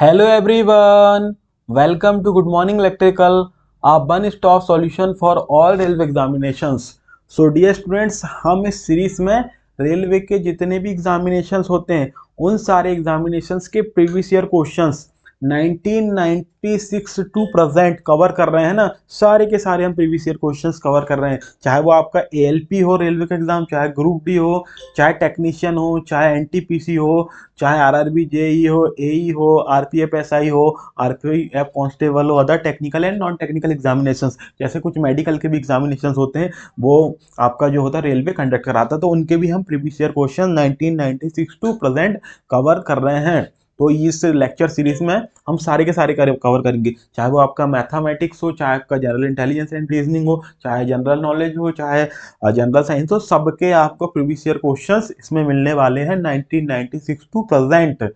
Hello everyone, welcome to Good Morning Electrical, a one-stop solution for all railway examinations. So dear students, हम इस series में railway के जितने भी examinations होते हैं उन सारे एग्जामिनेशंस के previous year questions 1996 to present cover कर रहे हैं ना। सारे के सारे हम प्रीवियस ईयर क्वेश्चंस कवर कर रहे हैं, चाहे वो आपका एएलपी हो रेलवे का एग्जाम, चाहे ग्रुप डी हो, चाहे टेक्नीशियन हो, चाहे एनटीपीसी हो, चाहे आरआरबी जेई हो, एई हो, आरपीएफ एसआई हो, आरपीएफ कांस्टेबल हो, other technical and non technical examinations, जैसे कुछ मेडिकल के भी एग्जामिनेशंस होते हैं वो आपका जो होता है रेलवे कंडक्ट कराता है, तो उनके भी हम previous year question 1996 to present cover कर रहे हैं। तो इस लेक्चर सीरीज में हम सारे के सारे कवर करेंगे, चाहे वो आपका मैथमेटिक्स हो, चाहे आपका जनरल इंटेलिजेंस एंड रीजनिंग हो, चाहे जनरल नॉलेज हो, चाहे जनरल साइंस हो, सबके आपको प्रीवियस ईयर क्वेश्चंस इसमें मिलने वाले हैं 1996 टू प्रेजेंट।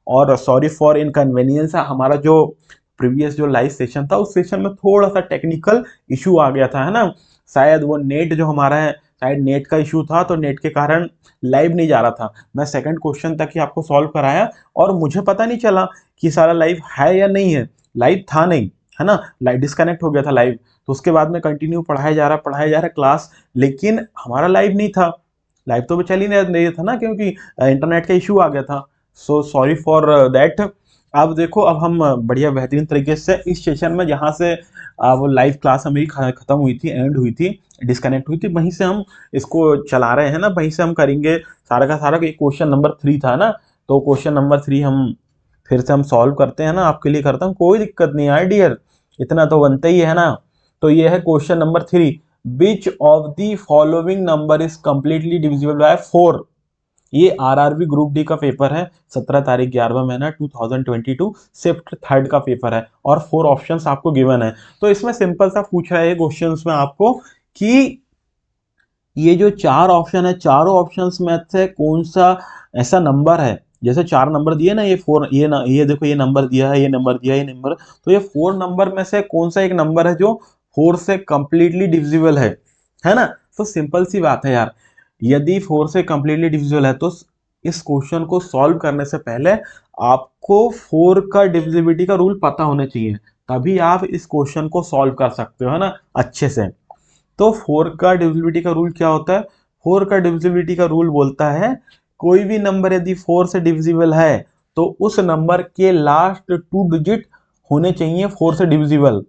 और सॉरी फॉर इनकन्वीनियंस, हमारा जो प्रीवियस जो लाइव सेशन था उस सेशन में थोड़ा सा टेक्निकल इशू आ गया था, है ना। शायद वो नेट जो हमारा है, शायद नेट का इशू था, तो नेट के कारण लाइव नहीं जा रहा था। मैं सेकंड क्वेश्चन तक ही आपको सॉल्व कराया और मुझे पता नहीं चला कि सारा लाइव है या नहीं है। लाइव था नहीं, है ना, लाइव डिस्कनेक्ट हो गया था लाइव। तो उसके बाद में कंटिन्यू पढ़ाया जा रहा क्लास, लेकिन हमारा लाइव नहीं था। लाइव तो चल ही नहीं था ना, क्योंकि इंटरनेट का इशू आ गया था। So sorry for that. अब देखो, अब हम बढ़िया बेहतरीन तरीके से इस सेशन में, जहाँ से वो लाइव क्लास हमारी खत्म हुई थी, एंड हुई थी, डिस्कनेक्ट हुई थी, वहीं से हम इसको चला रहे हैं ना, वहीं से हम करेंगे सारा का सारा। क्वेश्चन नंबर 3 था ना, तो क्वेश्चन नंबर 3 हम फिर से हम सॉल्व करते हैं ना, आपके लिए करता हूँ, कोई दिक्कत नहीं है डियर, इतना तो बनता ही है ना। तो ये है question number 3, which of the following number is completely divisible by 4। ये आरआरबी ग्रुप डी का पेपर है, 17 तारीख 11वां महीना 2022, शिफ्ट थर्ड का पेपर है, और 4 ऑप्शंस आपको गिवन है। तो इसमें सिंपल सा पूछ रहा है क्वेश्चंस में आपको कि ये जो 4 ऑप्शन है, चारों ऑप्शंस में से कौन सा ऐसा नंबर है, जैसे 4 नंबर दिए ना, ये 4, ये देखो, ये नंबर दिया है, ये नंबर दिया है, ये नंबर, तो ये 4 नंबर में से कौन सा एक नंबर है जो 4 से कंप्लीटली डिविजिबल है ना। तो सिंपल सी बात है यार, यदि 4 से कंप्लीटली डिविजिबल है तो इस क्वेश्चन को सॉल्व करने से पहले आपको 4 का डिविजिबिलिटी का रूल पता होना चाहिए, तभी आप इस क्वेश्चन को सॉल्व कर सकते हो, है ना, अच्छे से। तो 4 का डिविजिबिलिटी का रूल क्या होता है? 4 का डिविजिबिलिटी का रूल बोलता है, कोई भी नंबर यदि 4 से डिविजिबल है तो उस नंबर के लास्ट 2 डिजिट होने चाहिए 4 से डिविजिबल।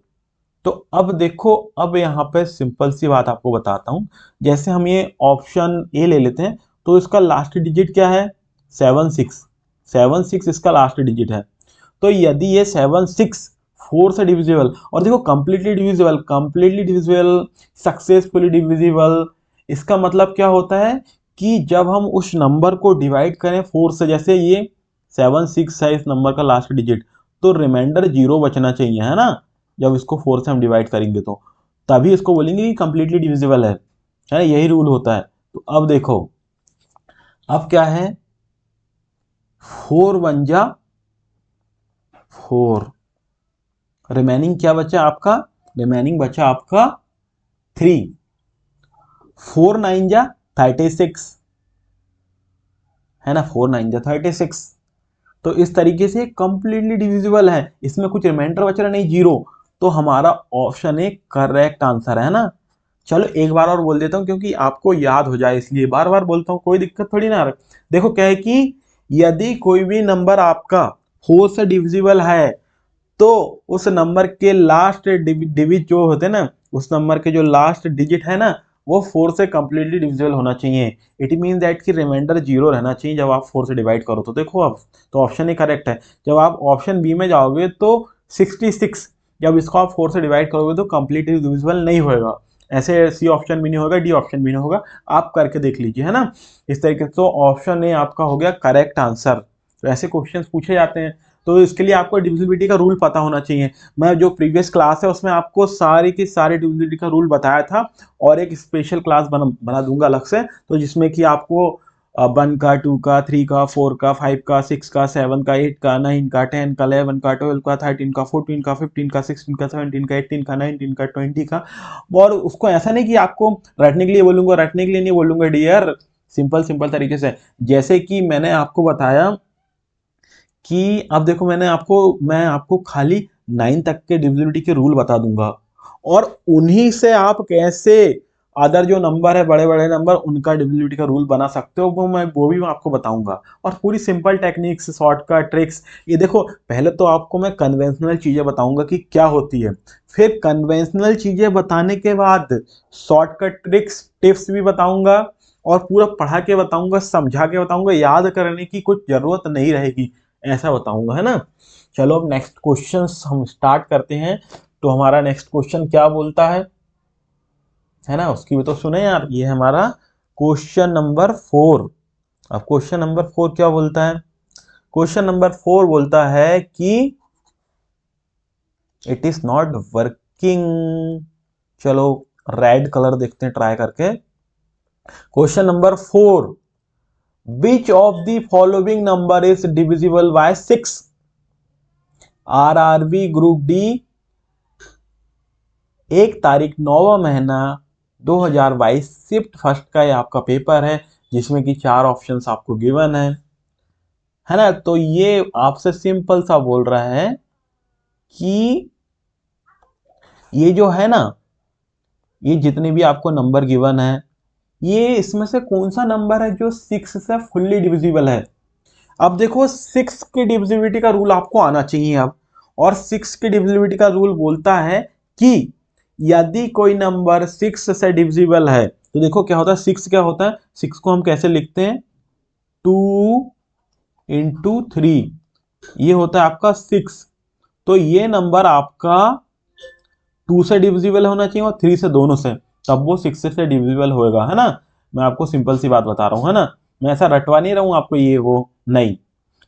तो अब देखो, अब यहाँ पे सिंपल सी बात आपको बताता हूँ। जैसे हम ये ऑप्शन ए ले लेते हैं, तो इसका लास्ट डिजिट क्या है? 76। 76 इसका लास्ट डिजिट है। तो यदि ये 76 4 से डिविजिबल, और देखो completely divisible, completely divisible, successfully divisible, इसका मतलब क्या होता है कि जब हम उस नंबर को डिवाइड करें 4 से, जैसे ये 76 है इस नंबर का लास्ट डिजिट, तो रिमाइंडर 0 बचना चाहिए, है ना। जब इसको 4 से हम डिवाइड करेंगे तो तभी इसको बोलेंगे कि कंप्लीटली डिविजिबल है ना, यही रूल होता है। तो अब देखो, अब क्या है, 4 1 जा 4, रिमेनिंग क्या बचा आपका? रिमेनिंग बचा आपका 3। 4 9 जा 36, है ना, 4 9 जा 36। तो इस तरीके से कंप्लीटली डिविजिबल है, इसमें कुछ रिमाइंडर बच रहा नहीं, 0। तो हमारा ऑप्शन ए करेक्ट आंसर है ना। चलो एक बार और बोल देता हूँ, क्योंकि आपको याद हो जाए इसलिए बार बार बोलता हूँ, कोई दिक्कत थोड़ी ना। देखो क्या है कि यदि कोई भी नंबर आपका 4 से डिविजिबल है तो उस नंबर के लास्ट डिजिट जो होते हैं ना, उस नंबर के जो लास्ट डिजिट है ना, वो 4 से कंप्लीटली डिविजिबल होना चाहिए। इट मीन दैट कि रिमाइंडर 0 रहना चाहिए जब आप 4 से डिवाइड करो। तो देखो, अब तो ऑप्शन ही करेक्ट है। जब आप ऑप्शन बी में जाओगे तो 66, जब इसको आप 4 से डिवाइड करोगे तो कंप्लीटली डिविजिबल नहीं होगा। ऐसे सी ऑप्शन भी नहीं होगा, डी ऑप्शन भी नहीं होगा, आप करके देख लीजिए, है ना। इस तरीके से तो ऑप्शन ए आपका हो गया करेक्ट आंसर। तो ऐसे क्वेश्चन पूछे जाते हैं, तो इसके लिए आपको डिविजिबिलिटी का रूल पता होना चाहिए। मैं जो प्रीवियस क्लास है उसमें आपको सारी की सारी डिविजिबिलिटी का रूल बताया था, और एक स्पेशल क्लास बना दूंगा अलग से, तो जिसमें कि आपको 1 का, 2 का, 3 का, 4 का, 5 का, 6 का, 7 का, 8 का, 9 का, 10 का, 11 का, 12 का, 13 का, 14 का, 15 का, 16 का, 17 का, 18 का, 19 का, 20 का। और उसको ऐसा नहीं कि आपको रटने के लिए बोलूंगा, रटने के लिए नहीं बोलूंगा डियर, सिंपल सिंपल तरीके से, जैसे कि मैंने आपको बताया कि अब देखो मैं आपको खाली 9 तक के डिविजिबिलिटी के रूल बता दूंगा, और उन्हीं से आप कैसे अदर जो नंबर है, बड़े बड़े नंबर, उनका डिविजिबिलिटी का रूल बना सकते हो, वो भी मैं आपको बताऊंगा। और पूरी सिंपल टेक्निक्स, शॉर्टकट ट्रिक्स। ये देखो, पहले तो आपको मैं कन्वेंशनल चीजें बताऊंगा कि क्या होती है, फिर कन्वेंशनल चीजें बताने के बाद शॉर्टकट ट्रिक्स टिप्स भी बताऊंगा, और पूरा पढ़ा के बताऊंगा, समझा के बताऊंगा, याद करने की कुछ जरूरत नहीं रहेगी, ऐसा बताऊंगा, है ना। चलो अब नेक्स्ट क्वेश्चन हम स्टार्ट करते हैं। तो हमारा नेक्स्ट क्वेश्चन क्या बोलता है ना, उसकी भी तो सुने यार। ये हमारा क्वेश्चन नंबर 4। अब क्वेश्चन नंबर 4 क्या बोलता है? क्वेश्चन नंबर 4 बोलता है कि इट इज नॉट वर्किंग। चलो रेड कलर देखते हैं ट्राई करके। Question number 4, which of the following number is divisible by 6? RRB group D 1 तारीख 9वां महीना 2022 शिफ्ट फर्स्ट का ये आपका पेपर है, जिसमें कि 4 ऑप्शंस आपको गिवन है ना। तो ये आपसे सिंपल सा बोल रहा है कि ये जो है ना, ये जितने भी आपको नंबर गिवन है, ये इसमें से कौन सा नंबर है जो 6 से फुल्ली डिविजिबल है। अब देखो 6 की डिविजिबिलिटी का रूल आपको आना चाहिए अब, और 6 की डिविजिबिलिटी का रूल बोलता है कि यदि कोई नंबर 6 से डिविजिबल है, तो देखो क्या होता है, 6 क्या होता है, 6 को हम कैसे लिखते हैं, 2 इंटू 3, ये होता है आपका 6। तो ये नंबर आपका 2 से डिविजिबल होना चाहिए और 3 से, दोनों से, तब वो 6 से डिविजिबल होएगा, है ना। मैं आपको सिंपल सी बात बता रहा हूं, है ना। मैं ऐसा रटवा नहीं रहा हूं आपको ये वो, नहीं।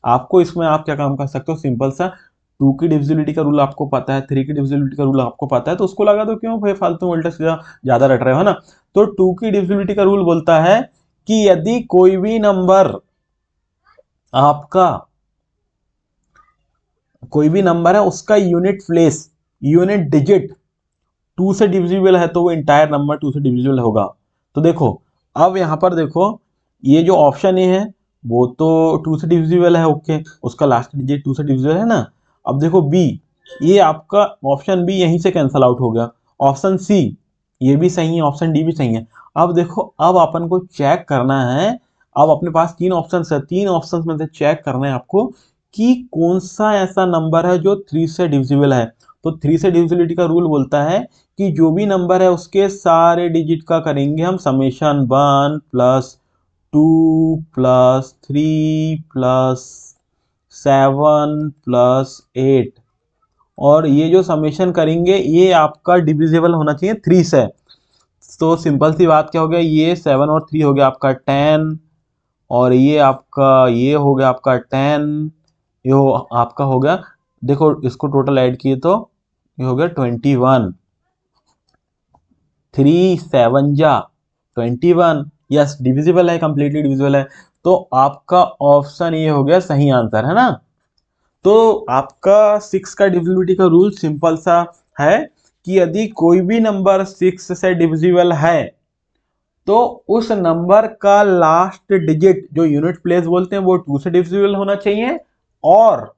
आपको इसमें आप क्या काम कर सकते हो, सिंपल सा 2 की डिविजिबिलिटी का रूल आपको पता है, 3 की डिविजिबिलिटी का रूल आपको पता है, तो उसको लगा दो, क्यों भाई फालतू में उल्टा सीधा ज्यादा रट रहे हो, है ना। तो 2 की डिविजिबिलिटी का रूल बोलता है कि यदि कोई भी नंबर आपका, कोई भी नंबर है उसका यूनिट प्लेस, यूनिट डिजिट 2 से डिविजिबल है, तो वो इंटायर नंबर 2 से डिविजिबल होगा। तो देखो, अब यहां पर देखो, ये जो ऑप्शन ए है वो तो 2 से डिविजिबल है, ओके, उसका लास्ट डिजिट 2 से डिविजिबल है ना। अब देखो बी, ये आपका ऑप्शन बी यहीं से कैंसल आउट हो गया। ऑप्शन सी ये भी सही है, ऑप्शन डी भी सही है। अब देखो, अब अपन को चेक करना है, अब अपने पास 3 ऑप्शन है, 3 ऑप्शन में से चेक करना है आपको कि कौन सा ऐसा नंबर है जो 3 से डिविजिबल है। तो 3 से डिविजिबिलिटी का रूल बोलता है कि जो भी नंबर है उसके सारे डिजिट का करेंगे हम summation 1 plus 2 plus 3 plus 7 plus 8, और ये जो समेशन करेंगे ये आपका डिविजिबल होना चाहिए 3 से। तो सिंपल सी बात क्या हो गया, ये 7 और 3 हो गया आपका 10, और ये आपका, ये हो गया आपका 10, आपका हो गया, देखो इसको टोटल ऐड किए तो ये हो गया 21, 3 7 जा 21, यस डिविजिबल है, कंप्लीटली डिविजिबल है। तो आपका ऑप्शन ये हो गया सही आंसर, है ना। तो आपका 6 का डिविजिबिलिटी का रूल सिंपल सा है कि यदि कोई भी नंबर 6 से डिविजिबल है, तो उस नंबर का लास्ट डिजिट जो यूनिट प्लेस बोलते हैं वो 2 से डिविजिबल होना चाहिए, और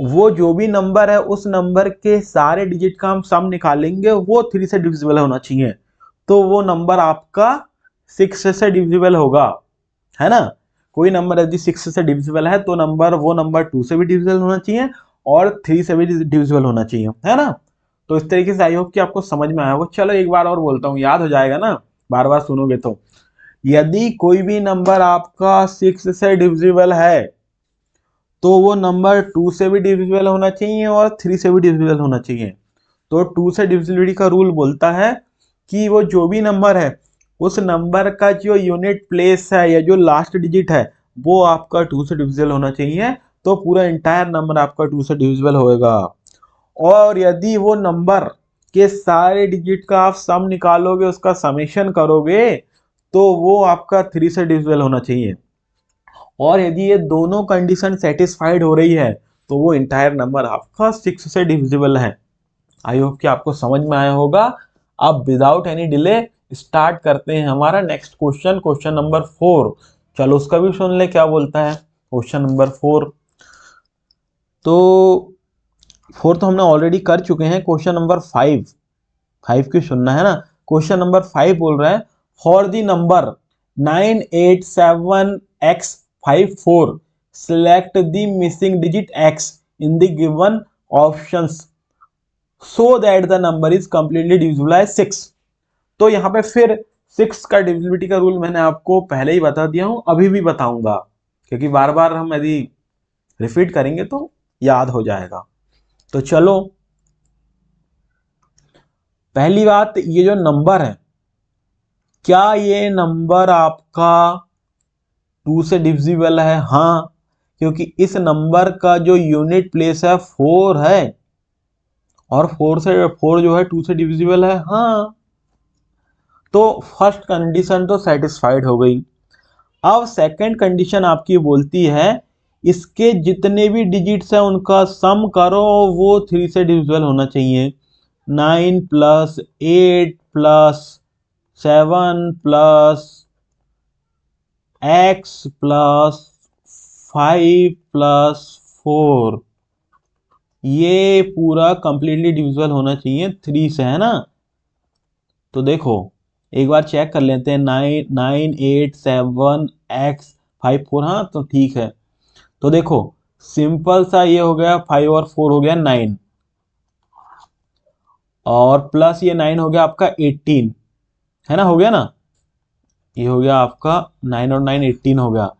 वो जो भी नंबर है उस नंबर के सारे डिजिट का हम सम निकालेंगे, वो 3 से डिविजिबल होना चाहिए। तो वो नंबर आपका 6 से डिविजिबल होगा, है ना। कोई नंबर यदि 6 से डिविजिबल है तो वो नंबर 2 से भी डिविजिबल होना चाहिए और 3 से भी डिविजिबल होना चाहिए, है ना। तो इस तरीके से आई होप कि आपको समझ में आया होगा। चलो एक बार और बोलता हूँ, याद हो जाएगा ना, बार बार सुनोगे तो। यदि कोई भी नंबर आपका 6 से डिविजिबल है, तो वो नंबर 2 से भी डिविजिबल होना चाहिए और 3 से भी डिविजिबल होना चाहिए। तो 2 से डिविजिबिलिटी का रूल बोलता है कि वो जो भी नंबर है उस नंबर का जो यूनिट प्लेस है या जो लास्ट डिजिट है वो आपका 2 से डिविजिबल होना चाहिए, तो पूरा इंटायर नंबर आपका 2 से डिविजिबल होएगा। और यदि वो नंबर के सारे डिजिट का आप सम निकालोगे, उसका समेशन करोगे, तो वो आपका 3 से डिविजिबल होना चाहिए। और यदि ये दोनों कंडीशन सेटिस्फाइड हो रही है, तो वो इंटायर नंबर आपका 6 से डिविजिबल है। आई होप कि आपको समझ में आया होगा। अब विदाउट एनी डिले स्टार्ट करते हैं हमारा नेक्स्ट क्वेश्चन, क्वेश्चन नंबर 4। चलो उसका भी सुन ले क्या बोलता है। क्वेश्चन नंबर 4, तो फोर्थ हमने ऑलरेडी कर चुके हैं। क्वेश्चन नंबर 5 की सुनना है ना। क्वेश्चन नंबर 5 बोल रहा है for the number 987x54 select the missing digit x in the given options so that the number is completely divisible by 6। तो यहाँ पे फिर 6 का डिविजिबिलिटी का रूल मैंने आपको पहले ही बता दिया हूं, अभी भी बताऊंगा, क्योंकि बार बार हम यदि रिपीट करेंगे तो याद हो जाएगा। तो चलो, पहली बात, ये जो नंबर है, क्या ये नंबर आपका 2 से डिविजिबल है? हाँ, क्योंकि इस नंबर का जो यूनिट प्लेस है 4 है, और 4 जो है 2 से डिविजिबल है। हाँ, तो फर्स्ट कंडीशन तो सेटिस्फाइड हो गई। अब सेकंड कंडीशन आपकी बोलती है इसके जितने भी डिजिट्स हैं उनका सम करो, वो 3 से डिविजिबल होना चाहिए। 9 plus 8 plus 7 plus x plus 5 plus 4, ये पूरा कंप्लीटली डिविजिबल होना चाहिए 3 से, है ना। तो देखो एक बार चेक कर लेते हैं। 9, 8, 7 x 5 4, हाँ तो ठीक है। तो देखो सिंपल सा ये हो गया, 5 और 4 हो गया 9, और प्लस ये 9 हो गया आपका 18, है ना, हो गया ना। ये हो गया आपका 9 और 9 18 हो गया।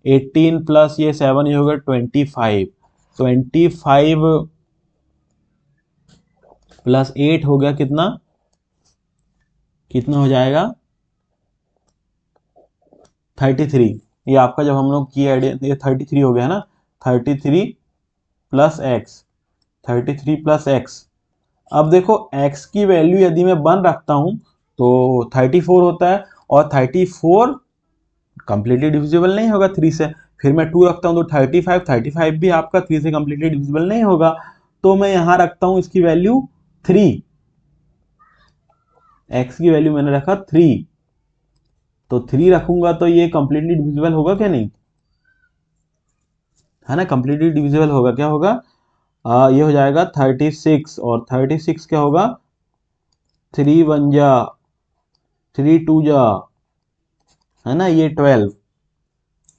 18 प्लस ये 7, ये हो गया 25। 25 प्लस 8 हो गया कितना, कितना हो जाएगा 33। ये आपका जब हम लोग किए आइडिया, ये 33 हो गया ना। 33 प्लस एक्स, 33 प्लस एक्स। अब देखो x की वैल्यू यदि मैं 1 रखता हूं तो 34 होता है, और 34 कंप्लीटली डिविजिबल नहीं होगा 3 से। फिर मैं 2 रखता हूं तो 35 भी आपका 3 से कंप्लीटली डिविजिबल नहीं होगा। तो मैं यहां रखता हूं इसकी वैल्यू 3, x की वैल्यू मैंने रखा 3, तो 3 रखूंगा तो ये कंप्लीटली डिविजिबल होगा क्या? नहीं, है ना, कंप्लीटली डिविजिबल होगा। क्या होगा? ये हो जाएगा 36, और 36 क्या होगा, 3 1 जा 3 2 जा, है ना, ये 12।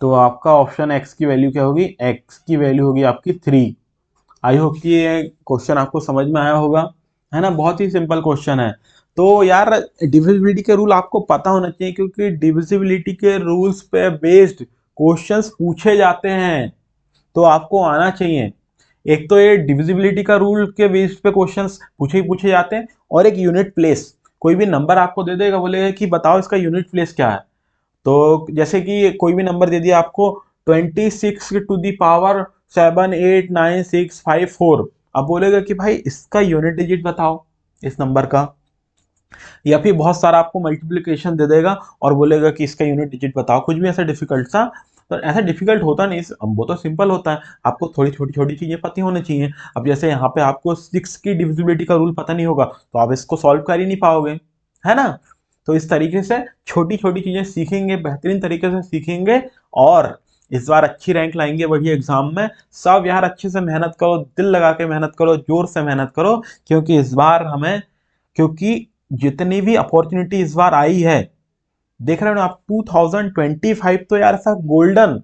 तो आपका ऑप्शन एक्स की वैल्यू क्या होगी? एक्स की वैल्यू होगी आपकी 3। आई होप कि ये क्वेश्चन आपको समझ में आया होगा, है ना। बहुत ही सिंपल क्वेश्चन है। तो यार डिविजिबिलिटी के रूल आपको पता होना चाहिए, क्योंकि डिविजिबिलिटी के रूल्स पे बेस्ड क्वेश्चंस पूछे जाते हैं, तो आपको आना चाहिए। एक तो ये डिविजिबिलिटी का रूल के बेस पे क्वेश्चंस पूछे ही पूछे जाते हैं, और एक यूनिट प्लेस। कोई भी नंबर आपको दे देगा, बोलेगा कि बताओ इसका यूनिट प्लेस क्या है। तो जैसे कि कोई भी नंबर दे दिया आपको 26 to the power 7 8 9 6 5 4, अब बोलेगा कि भाई इसका यूनिट डिजिट बताओ इस नंबर का। या फिर बहुत सारा आपको मल्टीप्लिकेशन दे देगा और बोलेगा कि इसका यूनिट डिजिट बताओ, कुछ भी ऐसा डिफिकल्ट सा। तो ऐसा डिफिकल्ट होता नहीं, वो तो सिंपल होता है। आपको थोड़ी छोटी छोटी चीजें पता होनी चाहिए। अब जैसे यहाँ पे आपको 6 की डिविजिबिलिटी का रूल पता नहीं होगा तो आप इसको सॉल्व कर ही नहीं पाओगे, है ना। तो इस तरीके से छोटी छोटी चीजें सीखेंगे, बेहतरीन तरीके से सीखेंगे, और इस बार अच्छी रैंक लाएंगे वही एग्जाम में। सब यार अच्छे से मेहनत करो, दिल लगा के मेहनत करो, जोर से मेहनत करो, क्योंकि इस बार हमें, क्योंकि जितनी भी अपॉर्चुनिटी इस बार आई है, देख रहे हो ना आप, 2025 तो यार ऐसा गोल्डन,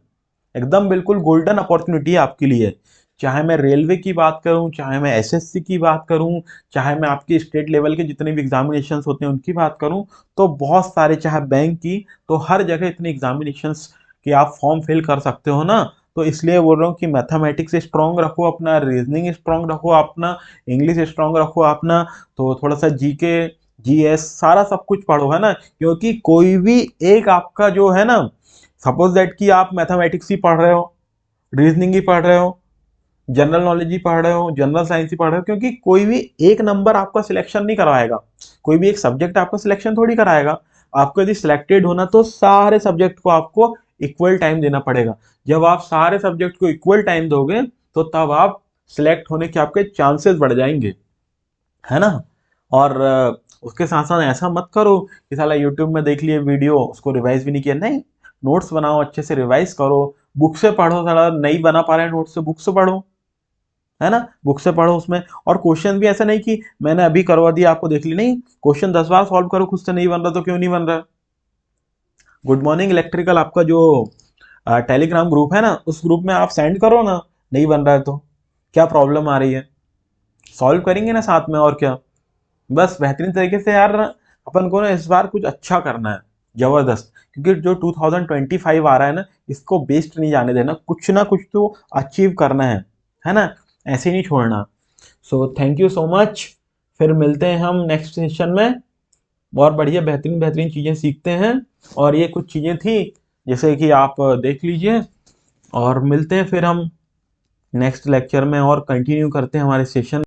एकदम बिल्कुल गोल्डन अपॉर्चुनिटी है आपके लिए। चाहे मैं रेलवे की बात करूं, चाहे मैं एसएससी की बात करूं, चाहे मैं आपके स्टेट लेवल के जितने भी एग्जामिनेशंस होते हैं उनकी बात करूं, तो बहुत सारे, चाहे बैंक की, तो हर जगह इतने एग्जामिनेशंस के आप फॉर्म फिल कर सकते हो ना। तो इसलिए बोल रहा हूँ कि मैथमेटिक्स स्ट्रांग रखो अपना, रीजनिंग स्ट्रांग रखो अपना, इंग्लिश स्ट्रांग रखो अपना, तो थोड़ा सा जीके जीएस सारा सब कुछ पढ़ो, है ना। क्योंकि कोई भी एक आपका जो है ना, सपोज दैट कि आप मैथमेटिक्स ही पढ़ रहे हो, रीजनिंग ही पढ़ रहे हो, जनरल नॉलेज ही पढ़ रहे हो, जनरल साइंस ही पढ़ रहे हो, क्योंकि कोई भी एक नंबर आपका सिलेक्शन नहीं करवाएगा, कोई भी एक सब्जेक्ट आपका सिलेक्शन थोड़ी कराएगा। आपको यदि सिलेक्टेड होना तो सारे सब्जेक्ट को आपको इक्वल टाइम देना पड़ेगा। जब आप सारे सब्जेक्ट को इक्वल टाइम दोगे तो तब आप सिलेक्ट होने के आपके चांसेस बढ़ जाएंगे, है ना। और उसके साथ साथ ऐसा मत करो कि साला यूट्यूब में देख लिए वीडियो, उसको रिवाइज भी नहीं किया। नहीं, नोट्स बनाओ, अच्छे से रिवाइज करो, बुक से पढ़ो। साला नहीं बना पा रहे हैं नोट्स से, बुक से पढ़ो, है ना, बुक से पढ़ो उसमें। और क्वेश्चन भी ऐसा नहीं कि मैंने अभी करवा दिया आपको देख ली, नहीं, क्वेश्चन 10 बार सॉल्व करो, खुद से नहीं बन रहा तो क्यों नहीं बन रहा। गुड मॉर्निंग इलेक्ट्रिकल आपका जो टेलीग्राम ग्रुप है ना, उस ग्रुप में आप सेंड करो ना, नहीं बन रहा है तो क्या प्रॉब्लम आ रही है, सॉल्व करेंगे ना साथ में, और क्या। बस बेहतरीन तरीके से यार अपन को ना इस बार कुछ अच्छा करना है, जबरदस्त, क्योंकि जो 2025 आ रहा है ना, इसको वेस्ट नहीं जाने देना, कुछ ना कुछ तो अचीव करना है ना, ऐसे नहीं छोड़ना। So thank you so much, फिर मिलते हैं हम नेक्स्ट सेशन में, और बढ़िया बेहतरीन बेहतरीन चीज़ें सीखते हैं। और ये कुछ चीज़ें थी जैसे कि आप देख लीजिए, और मिलते हैं फिर हम नेक्स्ट लेक्चर में और कंटिन्यू करते हैं हमारे सेशन।